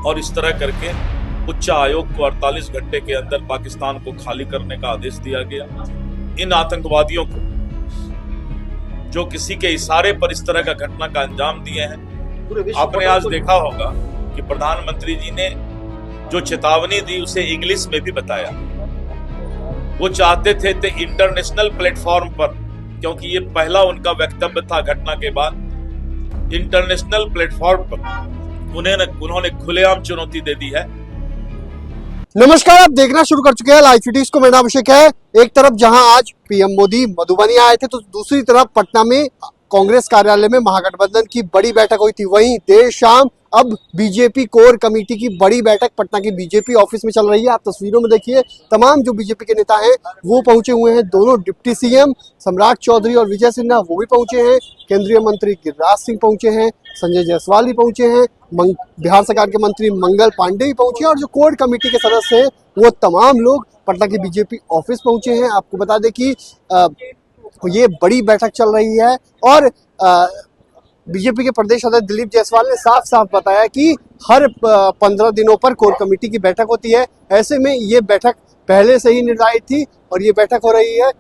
और इस तरह करके उच्च आयोग को 48 घंटे के अंदर पाकिस्तान को खाली करने का आदेश दिया गया। इन आतंकवादियों को जो किसी के इशारे पर इस तरह का घटना का अंजाम दिए हैं, आपने आज देखा होगा कि प्रधानमंत्री जी ने जो चेतावनी दी उसे इंग्लिश में भी बताया। वो चाहते थे इंटरनेशनल प्लेटफॉर्म पर, क्योंकि ये पहला उनका वक्तव्य था घटना के बाद, इंटरनेशनल प्लेटफॉर्म पर उन्होंने खुलेआम चुनौती दे दी है। नमस्कार, आप देखना शुरू कर चुके हैं लाइव सिटीज को। मेरा अभिषेक है। एक तरफ जहां आज पीएम मोदी मधुबनी आए थे, तो दूसरी तरफ पटना में कांग्रेस कार्यालय में महागठबंधन की बड़ी बैठक हुई थी। वहीं देर शाम अब बीजेपी कोर कमेटी की बड़ी बैठक पटना की बीजेपी ऑफिस में चल रही है। आप तस्वीरों में देखिए, तमाम जो बीजेपी के नेता हैं वो पहुंचे हुए हैं। दोनों डिप्टी सीएम सम्राट चौधरी और विजय सिन्हा वो भी पहुंचे हैं। केंद्रीय मंत्री गिरिराज सिंह पहुंचे हैं। संजय जायसवाल भी पहुंचे हैं। बिहार सरकार के मंत्री मंगल पांडे भी पहुंचे हैं। और जो कोर कमेटी के सदस्य हैं वो तमाम लोग पटना की बीजेपी ऑफिस पहुंचे हैं। आपको बता दें कि ये बड़ी बैठक चल रही है और बीजेपी के प्रदेश अध्यक्ष दिलीप जायसवाल ने साफ साफ बताया कि हर 15 दिनों पर कोर कमेटी की बैठक होती है। ऐसे में ये बैठक पहले से ही निर्धारित थी और ये बैठक हो रही है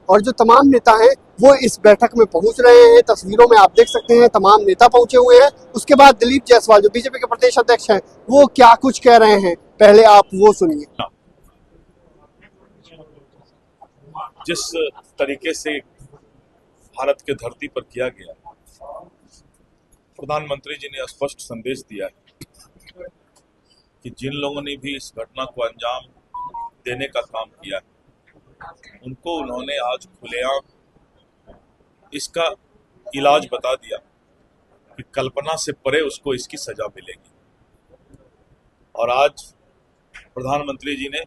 और जो तमाम नेता हैं वो इस बैठक में पहुंच रहे हैं। तस्वीरों में आप देख सकते हैं तमाम नेता पहुंचे हुए हैं। उसके बाद दिलीप जायसवाल जो बीजेपी के प्रदेश अध्यक्ष हैं वो क्या कुछ कह रहे हैं, पहले आप वो सुनिए। जिस तरीके से भारत के धरती पर किया गया, प्रधानमंत्री जी ने स्पष्ट संदेश दिया है कि जिन लोगों ने भी इस घटना को अंजाम देने का काम किया उनको उन्होंने आज खुलेआम इसका इलाज बता दिया कि कल्पना से परे उसको इसकी सजा मिलेगी। और आज प्रधानमंत्री जी ने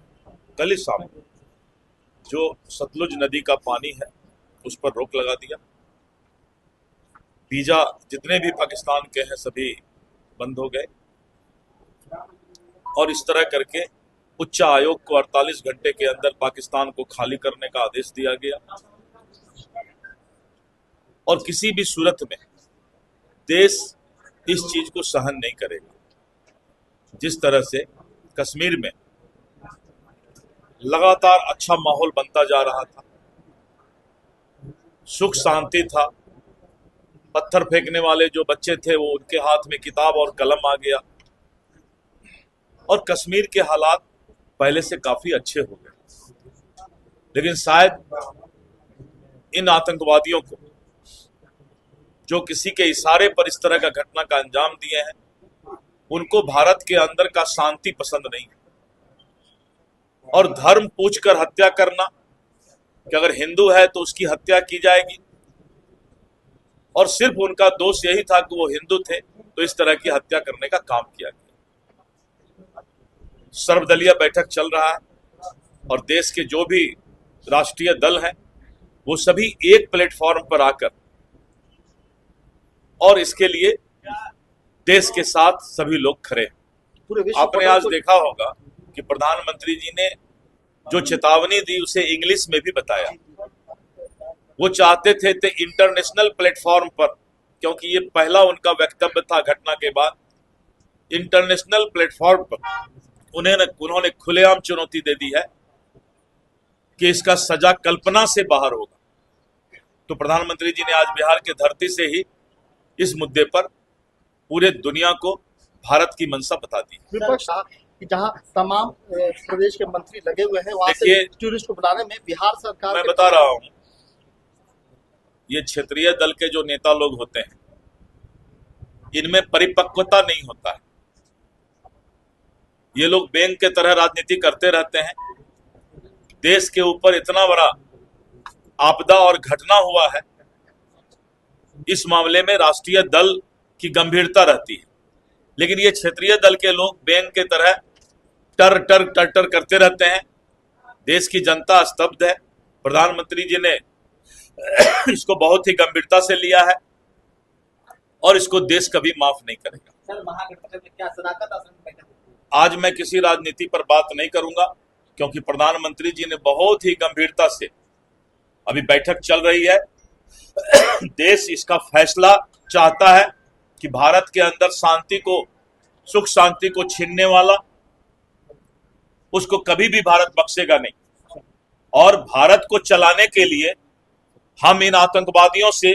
कल ही शाम जो सतलुज नदी का पानी है उस पर रोक लगा दिया। वीजा जितने भी पाकिस्तान के हैं सभी बंद हो गए और इस तरह करके उच्च आयोग को 48 घंटे के अंदर पाकिस्तान को खाली करने का आदेश दिया गया। और किसी भी सूरत में देश इस चीज को सहन नहीं करेगा। जिस तरह से कश्मीर में लगातार अच्छा माहौल बनता जा रहा था, सुख शांति था, पत्थर फेंकने वाले जो बच्चे थे वो उनके हाथ में किताब और कलम आ गया और कश्मीर के हालात पहले से काफी अच्छे हो गए। लेकिन शायद इन आतंकवादियों को जो किसी के इशारे पर इस तरह का घटना का अंजाम दिए हैं उनको भारत के अंदर का शांति पसंद नहीं है। और धर्म पूछकर हत्या करना कि अगर हिंदू है तो उसकी हत्या की जाएगी, और सिर्फ उनका दोष यही था कि वो हिंदू थे तो इस तरह की हत्या करने का काम किया गया। सर्वदलीय बैठक चल रहा है और देश के जो भी राष्ट्रीय दल हैं वो सभी एक प्लेटफॉर्म पर आकर और इसके लिए देश के साथ सभी लोग खड़े हैं। आपने आज देखा होगा कि प्रधानमंत्री जी ने जो चेतावनी दी उसे इंग्लिश में भी बताया। वो चाहते थे इंटरनेशनल प्लेटफॉर्म पर, क्योंकि ये पहला उनका वक्तव्य था घटना के बाद, इंटरनेशनल प्लेटफॉर्म पर उन्होंने खुलेआम चुनौती दे दी है कि इसका सजा कल्पना से बाहर होगा। तो प्रधानमंत्री जी ने आज बिहार की धरती से ही इस मुद्दे पर पूरे दुनिया को भारत की मंशा बता दी। विपक्ष कि जहां तमाम प्रदेश के मंत्री लगे हुए हैं वहां से टूरिस्ट को बुलाने में बिहार सरकार, मैं बता रहा हूं, ये क्षेत्रीय दल के जो नेता लोग होते हैं इनमें परिपक्वता नहीं होता है। ये लोग बैंक के तरह राजनीति करते रहते हैं। देश के ऊपर इतना बड़ा आपदा और घटना हुआ है, इस मामले में राष्ट्रीय दल की गंभीरता रहती है, लेकिन ये क्षेत्रीय दल के लोग बैंक के तरह टर टर टर टर करते रहते हैं। देश की जनता स्तब्ध है। प्रधानमंत्री जी ने इसको बहुत ही गंभीरता से लिया है और इसको देश कभी माफ नहीं करेगा। सर, महागठबंधन में क्या सदाकत? आज मैं किसी राजनीति पर बात नहीं करूंगा क्योंकि प्रधानमंत्री जी ने बहुत ही गंभीरता से अभी बैठक चल रही है। देश इसका फैसला चाहता है कि भारत के अंदर शांति को सुख शांति को छीनने वाला, उसको कभी भी भारत बख्शेगा नहीं। और भारत को चलाने के लिए हम इन आतंकवादियों से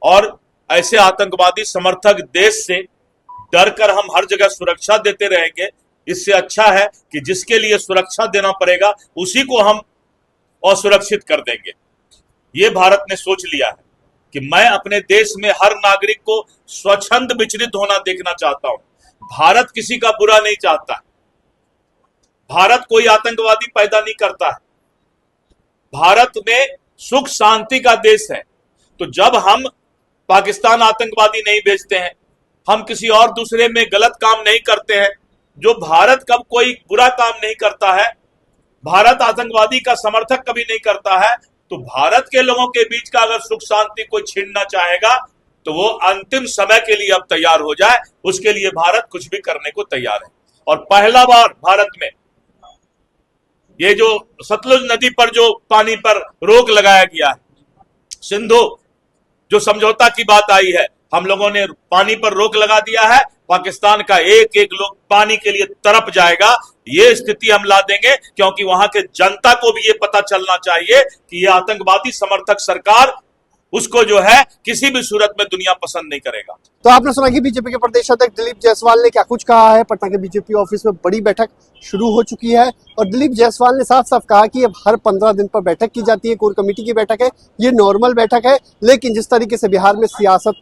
और ऐसे आतंकवादी समर्थक देश से डर कर हम हर जगह सुरक्षा देते रहेंगे। इससे अच्छा है कि जिसके लिए सुरक्षा देना पड़ेगा उसी को हम असुरक्षित कर देंगे। ये भारत ने सोच लिया है कि मैं अपने देश में हर नागरिक को स्वच्छंद विचलित होना देखना चाहता हूं। भारत किसी का बुरा नहीं चाहता है। भारत कोई आतंकवादी पैदा नहीं करता है। भारत में सुख शांति का देश है। तो जब हम पाकिस्तान आतंकवादी नहीं भेजते हैं, हम किसी और दूसरे में गलत काम नहीं करते हैं, जो भारत कब कोई बुरा काम नहीं करता है, भारत आतंकवादी का समर्थक कभी नहीं करता है, तो भारत के लोगों के बीच का अगर सुख शांति कोई छीनना चाहेगा तो वो अंतिम समय के लिए अब तैयार हो जाए। उसके लिए भारत कुछ भी करने को तैयार है। और पहला बार भारत में ये जो सतलुज नदी पर जो पानी पर रोक लगाया गया है, सिंधु जो समझौता की बात आई है, हम लोगों ने पानी पर रोक लगा दिया है। पाकिस्तान का एक एक लोग पानी के लिए तरफ जाएगा, ये स्थिति हम ला देंगे, क्योंकि वहां के जनता को भी ये पता चलना चाहिए कि ये आतंकवादी समर्थक सरकार उसको जो है किसी भी सूरत में दुनिया पसंद नहीं करेगा। तो आपने सुना कि बीजेपी के प्रदेश अध्यक्ष दिलीप जायसवाल ने क्या कुछ कहा है। पटना के बीजेपी ऑफिस में बड़ी बैठक शुरू हो चुकी है और दिलीप जायसवाल ने साफ साफ कहा कि अब हर 15 दिन पर बैठक की जाती है, कोर कमेटी की बैठक है, ये नॉर्मल बैठक है। लेकिन जिस तरीके से बिहार में सियासत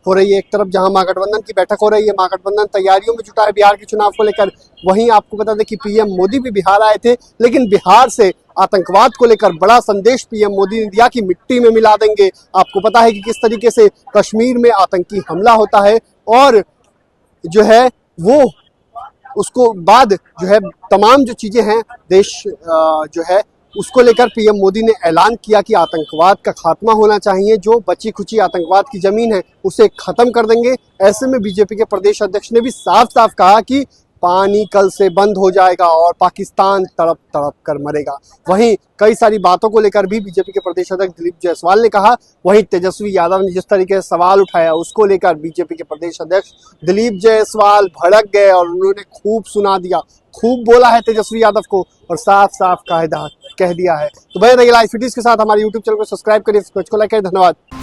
हो रही है, एक तरफ जहां महागठबंधन की बैठक हो रही है, महागठबंधन तैयारियों में जुटा है बिहार के चुनाव को लेकर, वहीं आपको बता दें कि पीएम मोदी भी बिहार आए थे, लेकिन बिहार से आतंकवाद को लेकर बड़ा संदेश पीएम मोदी ने दिया कि मिट्टी में मिला देंगे। आपको पता है कि किस तरीके से कश्मीर में आतंकी हमला होता है और जो है वो उसको बाद जो है तमाम जो चीजें हैं देश जो है उसको लेकर पीएम मोदी ने ऐलान किया कि आतंकवाद का खात्मा होना चाहिए, जो बची खुची आतंकवाद की जमीन है उसे खत्म कर देंगे। ऐसे में बीजेपी के प्रदेश अध्यक्ष ने भी साफ साफ कहा कि पानी कल से बंद हो जाएगा और पाकिस्तान तड़प तड़प कर मरेगा। वहीं कई सारी बातों को लेकर भी बीजेपी के प्रदेश अध्यक्ष दिलीप जायसवाल ने कहा। वहीं तेजस्वी यादव ने जिस तरीके से सवाल उठाया उसको लेकर बीजेपी के प्रदेश अध्यक्ष दिलीप जायसवाल भड़क गए और उन्होंने खूब सुना दिया, खूब बोला है तेजस्वी यादव को और साफ साफ कह दिया है। तो बने रहिए लाइव फिटिस के साथ, हमारे यूट्यूब चैनल को सब्सक्राइब करिए, को लाइक करिए। धन्यवाद।